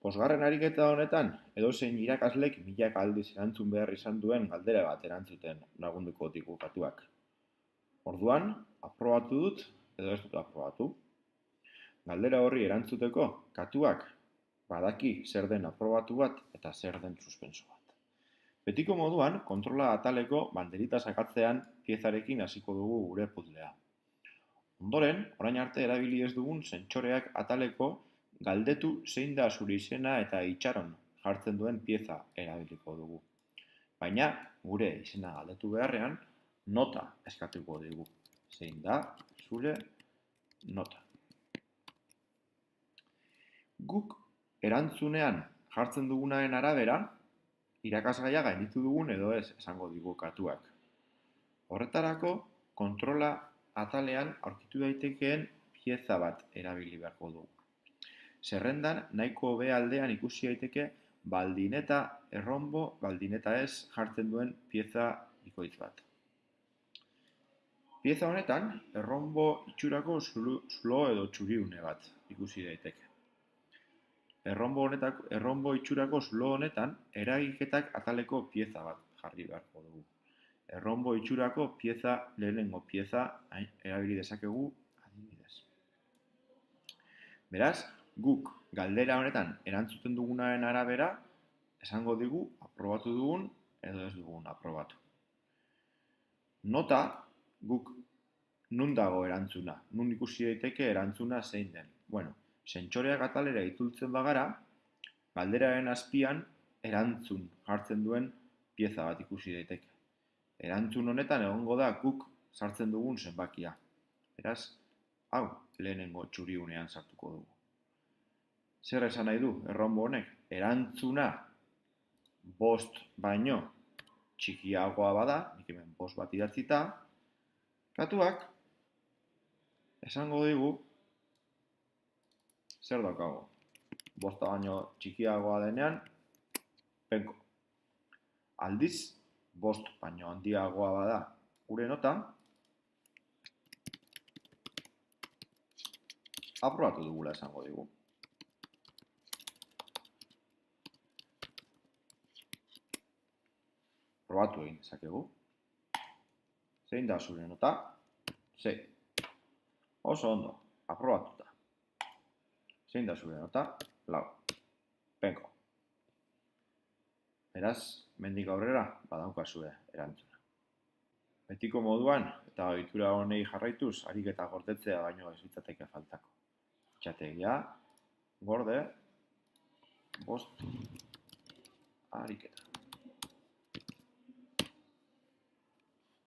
Bosgarren ariketa honetan, edozein irakaslek milaka aldiz erantzun behar izan duen galdera bat erantzuten lagunduko digu katuak. Orduan, aprobatu dut edo ez dut aprobatu. Galdera horri erantzuteko, katuak badaki zer den aprobatu bat eta zer den suspenso bat. Betiko moduan, kontrola ataleko banderita sakatzean piezarekin hasiko dugu gure puzzlea. Ondoren, orain arte erabili ez dugun sentsoreak ataleko galdetu zein da zure izena eta itxaron jartzen duen pieza erabiliko dugu. Baina, gure izena galdetu beharrean, nota eskatuko dugu. Zein da zure nota. Guk erantzunean jartzen dugunaren arabera, irakasgaia gainditu dugun edo ez esango digu katuak. Horretarako, kontrola atalean aurkitu daitekeen pieza bat erabili beharko dugu. Zerrendan nahiko behealdean ikusi daiteke baldin eta erronbo, baldin eta ez jartzen duen pieza bikoitz bat. Pieza honetan, erronbo itxurako zulo edo txuriune bat ikusi daiteke. Erronbo itxurako zulo honetan, eragiketak ataleko pieza bat jarri beharko dugu. Erronbo itxurako lehenengo pieza erabili dezakegu adibidez. Beraz, guk galdera honetan erantzuten dugunaren arabera, esango digu aprobatu dugun edo ez dugun aprobatu. Nota, guk nun dago erantzuna, nun ikusi daiteke erantzuna zein den. Bueno, sentsoreak atalera itzultzen bagara, galderaren azpian erantzun jartzen duen pieza bat ikusi daiteke. Erantzun honetan egongo da guk sartzen dugun zenbakia. Beraz, hau lehenengo txuriunean sartuko dugu. Zer esan nahi du erronbo honek? Erantzuna 5 baino txikiagoa bada, nik hemen 5 bat idatzita, katuak esango digu zer daukago. 5 baino txikiagoa denean, penko. Aldiz, 5 baino handiagoa bada gure nota, aprobatu dugula esango digu. Probatu egin dezakegu. Zein da zure nota? 6. Oso ondo, aprobatuta. Zein da zure nota? 4. Penko. Beraz, mendik aurrera badaukazue erantzuna. Betiko moduan eta ohitura honei jarraituz ariketa gordetzea baino ez litzateke faltako. Txategia, gorde, 5 ariketa.